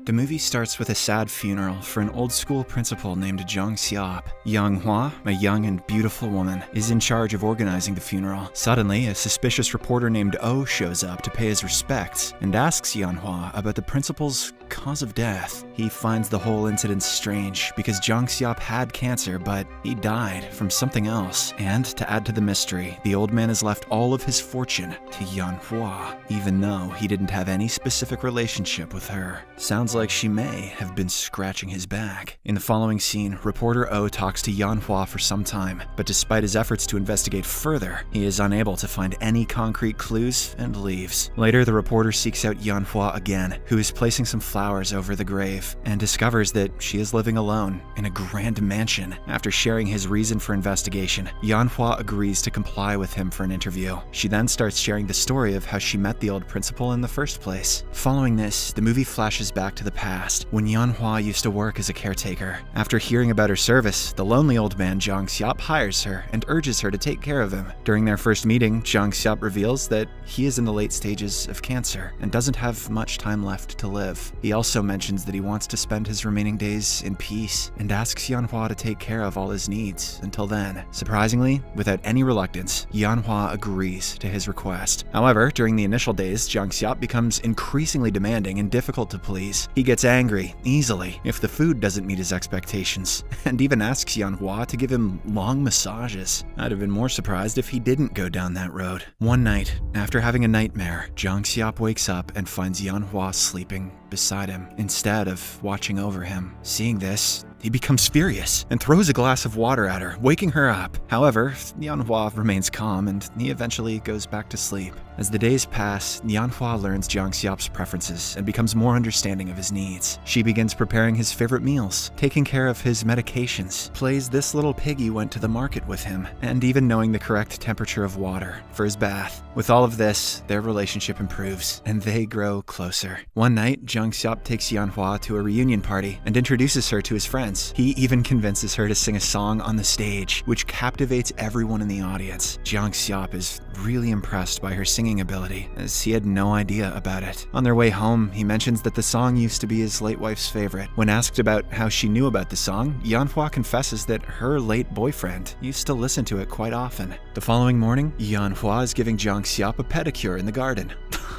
The movie starts with a sad funeral for an old-school principal named Jong-sup. Yeon-hwa, a young and beautiful woman, is in charge of organizing the funeral. Suddenly, a suspicious reporter named Oh shows up to pay his respects and asks Yeon-hwa about the principal's cause of death. He finds the whole incident strange because Jong-sup had cancer, but he died from something else. And to add to the mystery, the old man has left all of his fortune to Yeon-hwa, even though he didn't have any specific relationship with her. Sounds like she may have been scratching his back. In the following scene, reporter Oh talks to Yeon-hwa for some time, but despite his efforts to investigate further, he is unable to find any concrete clues and leaves. Later, the reporter seeks out Yeon-hwa again, who is placing some flowers over the grave, and discovers that she is living alone in a grand mansion. After sharing his reason for investigation, Yeon-hwa agrees to comply with him for an interview. She then starts sharing the story of how she met the old principal in the first place. Following this, the movie flashes back to the past, when Yeon-hwa used to work as a caretaker. After hearing about her service, the lonely old man Jong-sup hires her and urges her to take care of him. During their first meeting, Jong-sup reveals that he is in the late stages of cancer and doesn't have much time left to live. He also mentions that he wants to spend his remaining days in peace and asks Yeon-hwa to take care of all his needs until then. Surprisingly, without any reluctance, Yeon-hwa agrees to his request. However, during the initial days, Jong-sup becomes increasingly demanding and difficult to please. He gets angry easily if the food doesn't meet his expectations, and even asks Yeon-hwa to give him long massages. I'd have been more surprised if he didn't go down that road. One night, after having a nightmare, Jong-sup wakes up and finds Yeon-hwa sleeping beside him instead of watching over him. Seeing this, he becomes furious and throws a glass of water at her, waking her up. However, Yeon-hwa remains calm and he eventually goes back to sleep. As the days pass, Yeon-hwa learns Jong-sup's preferences and becomes more understanding of his needs. She begins preparing his favorite meals, taking care of his medications, plays This Little Piggy Went to the Market with him, and even knowing the correct temperature of water for his bath. With all of this, their relationship improves and they grow closer. One night, Jong-sup takes Yeon-hwa to a reunion party and introduces her to his friends. He even convinces her to sing a song on the stage, which captivates everyone in the audience. Jong-sup is really impressed by her singing ability, as he had no idea about it. On their way home, he mentions that the song used to be his late wife's favorite. When asked about how she knew about the song, Yeon-hwa confesses that her late boyfriend used to listen to it quite often. The following morning, Yeon-hwa is giving Jong-sup a pedicure in the garden.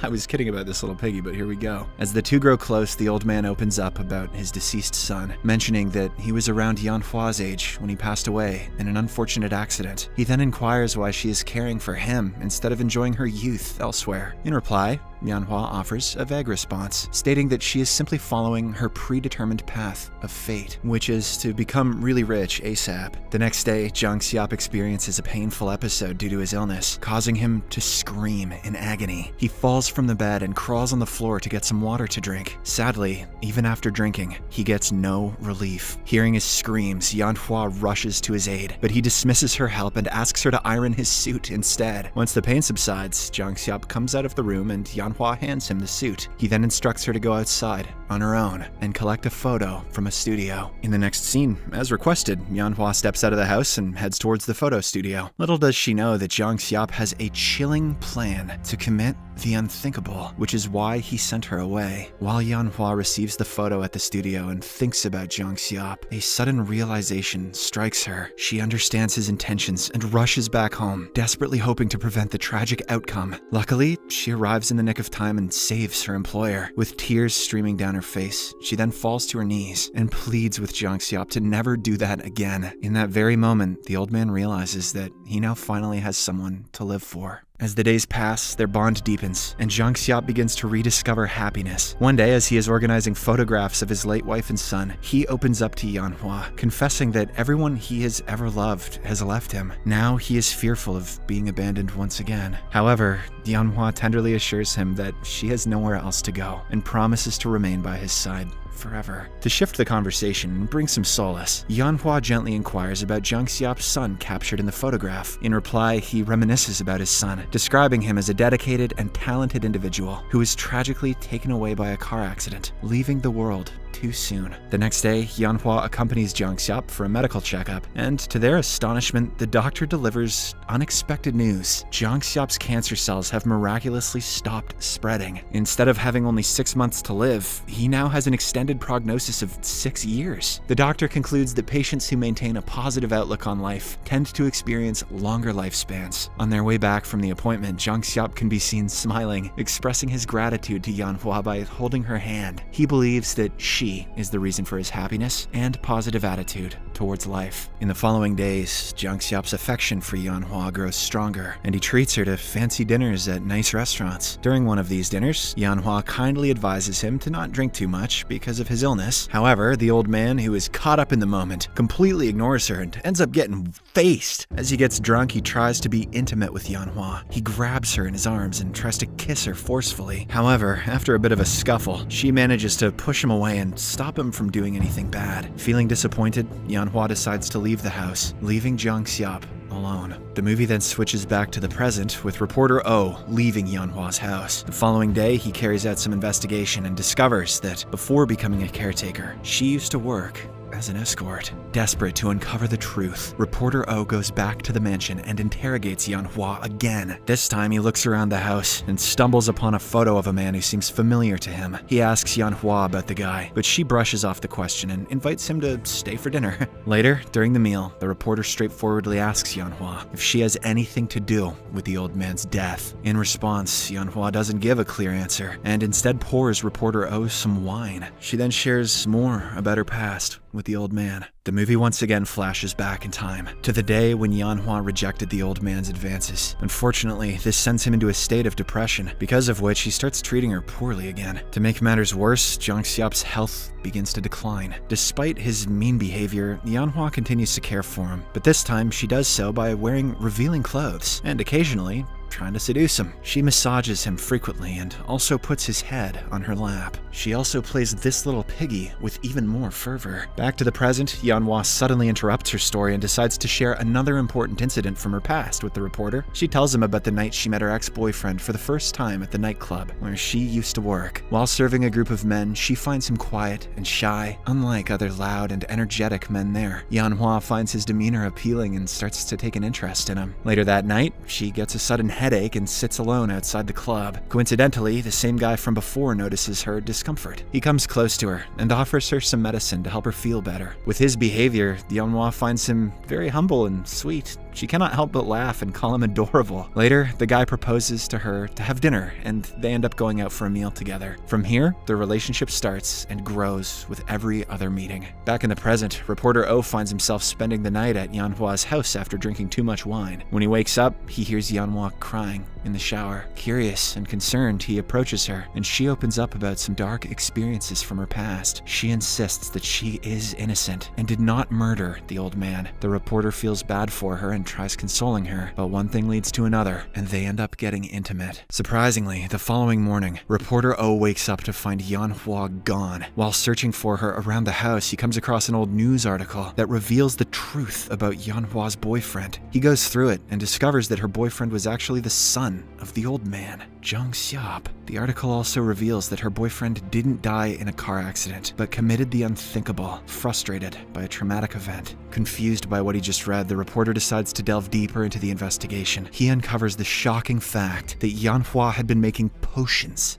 I was kidding about this little piggy, but here we go. As the two grow close, the old man opens up about his deceased son, mentioning that he was around Yeon-hwa's age when he passed away in an unfortunate accident. He then inquires why she is caring for him instead of enjoying her youth elsewhere. In reply, Yeon-hwa offers a vague response, stating that she is simply following her predetermined path of fate, which is to become really rich ASAP. The next day, Jong-sup experiences a painful episode due to his illness, causing him to scream in agony. He falls from the bed and crawls on the floor to get some water to drink. Sadly, even after drinking, he gets no relief. Hearing his screams, Yeon-hwa rushes to his aid, but he dismisses her help and asks her to iron his suit instead. Once the pain subsides, Jong-sup comes out of the room and Yeon-hwa hands him the suit. He then instructs her to go outside on her own and collect a photo from a studio. In the next scene, as requested, Yeon-hwa steps out of the house and heads towards the photo studio. Little does she know that Jong-sup has a chilling plan to commit the unthinkable, which is why he sent her away. While Yeon-hwa receives the photo at the studio and thinks about Jong-sup, a sudden realization strikes her. She understands his intentions and rushes back home, desperately hoping to prevent the tragic outcome. Luckily, she arrives in the nick of time and saves her employer. With tears streaming down her face, she then falls to her knees and pleads with Jong-sup to never do that again. In that very moment, the old man realizes that he now finally has someone to live for. As the days pass, their bond deepens, and Jong-sup begins to rediscover happiness. One day, as he is organizing photographs of his late wife and son, he opens up to Yeon-hwa, confessing that everyone he has ever loved has left him. Now he is fearful of being abandoned once again. However, Yeon-hwa tenderly assures him that she has nowhere else to go, and promises to remain by his side forever. To shift the conversation and bring some solace, Yeon-hwa gently inquires about Jong-sup's son captured in the photograph. In reply, he reminisces about his son, describing him as a dedicated and talented individual who was tragically taken away by a car accident, leaving the world too soon. The next day, Yeon-hwa accompanies Jong-sup for a medical checkup, and to their astonishment, the doctor delivers unexpected news. Jong-sup's cancer cells have miraculously stopped spreading. Instead of having only 6 months to live, he now has an extended prognosis of 6 years. The doctor concludes that patients who maintain a positive outlook on life tend to experience longer lifespans. On their way back from the appointment, Jong-sup can be seen smiling, expressing his gratitude to Yeon-hwa by holding her hand. He believes that she is the reason for his happiness and positive attitude towards life. In the following days, Jong-sup's affection for Yeon-hwa grows stronger, and he treats her to fancy dinners at nice restaurants. During one of these dinners, Yeon-hwa kindly advises him to not drink too much because of his illness. However, the old man, who is caught up in the moment, completely ignores her and ends up getting faced. As he gets drunk, he tries to be intimate with Yeon-hwa. He grabs her in his arms and tries to kiss her forcefully. However, after a bit of a scuffle, she manages to push him away and stop him from doing anything bad. Feeling disappointed, Yeon-hwa decides to leave the house, leaving Jong-sup alone. The movie then switches back to the present, with reporter Oh leaving Yeon-hwa's house. The following day, he carries out some investigation and discovers that before becoming a caretaker, she used to work as an escort. Desperate to uncover the truth, reporter Oh goes back to the mansion and interrogates Yeon-hwa again. This time he looks around the house and stumbles upon a photo of a man who seems familiar to him. He asks Yeon-hwa about the guy, but she brushes off the question and invites him to stay for dinner. Later, during the meal, the reporter straightforwardly asks Yeon-hwa if she has anything to do with the old man's death. In response, Yeon-hwa doesn't give a clear answer and instead pours reporter Oh some wine. She then shares more about her past with the old man. The movie once again flashes back in time to the day when Yeon-hwa rejected the old man's advances. Unfortunately, this sends him into a state of depression, because of which he starts treating her poorly again. To make matters worse, Jong-sup's health begins to decline. Despite his mean behavior, Yeon-hwa continues to care for him, but this time she does so by wearing revealing clothes and occasionally trying to seduce him. She massages him frequently and also puts his head on her lap. She also plays this little piggy with even more fervor. Back to the present, Yeon-hwa suddenly interrupts her story and decides to share another important incident from her past with the reporter. She tells him about the night she met her ex-boyfriend for the first time at the nightclub where she used to work. While serving a group of men, she finds him quiet and shy, unlike other loud and energetic men there. Yeon-hwa finds his demeanor appealing and starts to take an interest in him. Later that night, she gets a sudden headache and sits alone outside the club. Coincidentally, the same guy from before notices her discomfort. He comes close to her and offers her some medicine to help her feel better. With his behavior, Yeon-hwa finds him very humble and sweet. She cannot help but laugh and call him adorable. Later, the guy proposes to her to have dinner, and they end up going out for a meal together. From here, their relationship starts and grows with every other meeting. Back in the present, reporter Oh finds himself spending the night at Yeon-hwa's house after drinking too much wine. When he wakes up, he hears Yeon-hwa crying in the shower. Curious and concerned, he approaches her, and she opens up about some dark experiences from her past. She insists that she is innocent and did not murder the old man. The reporter feels bad for her and tries consoling her, but one thing leads to another, and they end up getting intimate. Surprisingly, the following morning, reporter Oh wakes up to find Yeon-hwa gone. While searching for her around the house, he comes across an old news article that reveals the truth about Yeon-hwa's boyfriend. He goes through it and discovers that her boyfriend was actually the son of the old man, Jong-sup. The article also reveals that her boyfriend didn't die in a car accident, but committed the unthinkable, frustrated by a traumatic event. Confused by what he just read, the reporter decides to delve deeper into the investigation. He uncovers the shocking fact that Yeon-hwa had been making potions,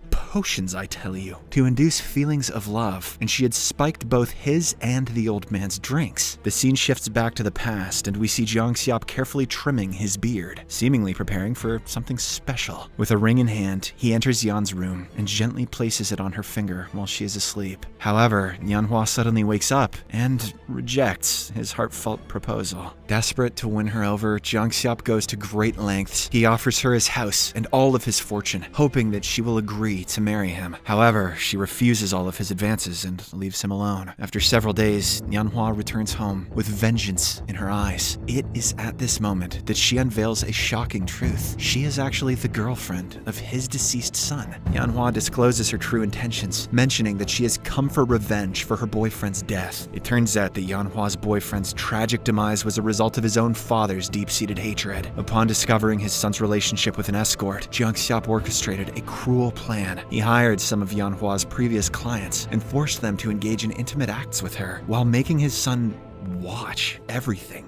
I tell you, to induce feelings of love, and she had spiked both his and the old man's drinks. The scene shifts back to the past, and we see Jong-sup carefully trimming his beard, seemingly preparing for something special. With a ring in hand, he enters Yeon's room and gently places it on her finger while she is asleep. However, Yeon-hwa suddenly wakes up and rejects his heartfelt proposal. Desperate to win her over, Jong-sup goes to great lengths. He offers her his house and all of his fortune, hoping that she will agree to marry him. However, she refuses all of his advances and leaves him alone. After several days, Yeon-hwa returns home with vengeance in her eyes. It is at this moment that she unveils a shocking truth. She is actually the girlfriend of his deceased son. Yeon-hwa discloses her true intentions, mentioning that she has come for revenge for her boyfriend's death. It turns out that Yeon-hwa's boyfriend's tragic demise was a result of his own father's deep-seated hatred. Upon discovering his son's relationship with an escort, Jong-sup orchestrated a cruel plan plan. He hired some of Yeon-hwa's previous clients and forced them to engage in intimate acts with her while making his son watch everything.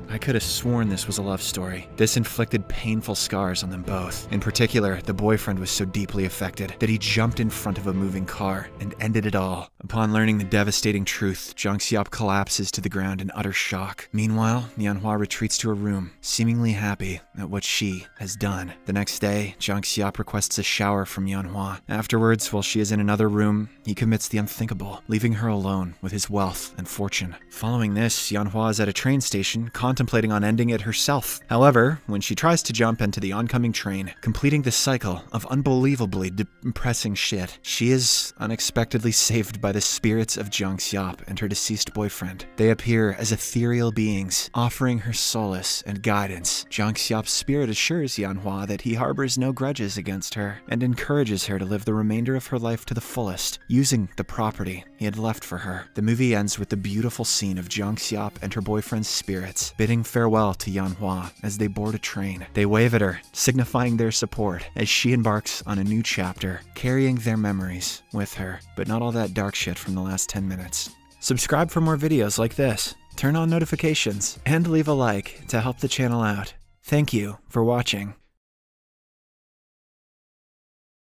I could have sworn this was a love story. This inflicted painful scars on them both. In particular, the boyfriend was so deeply affected that he jumped in front of a moving car and ended it all. Upon learning the devastating truth, Jong-sup collapses to the ground in utter shock. Meanwhile, Yeon-hwa retreats to her room, seemingly happy at what she has done. The next day, Jong-sup requests a shower from Yeon-hwa. Afterwards, while she is in another room, he commits the unthinkable, leaving her alone with his wealth and fortune. Following this, Yeon-hwa is at a train station, contemplating on ending it herself. However, when she tries to jump into the oncoming train, completing the cycle of unbelievably depressing shit, she is unexpectedly saved by the spirits of Jong-sup and her deceased boyfriend. They appear as ethereal beings, offering her solace and guidance. Jong-sup's spirit assures Yeon-hwa that he harbors no grudges against her and encourages her to live the remainder of her life to the fullest, using the property he had left for her. The movie ends with the beautiful scene of Jong-sup and her boyfriend's spirits bidding farewell to Yeon-hwa as they board a train. They wave at her, signifying their support as she embarks on a new chapter, carrying their memories with her, but not all that dark shit from the last 10 minutes. Subscribe for more videos like this, turn on notifications, and leave a like to help the channel out. Thank you for watching.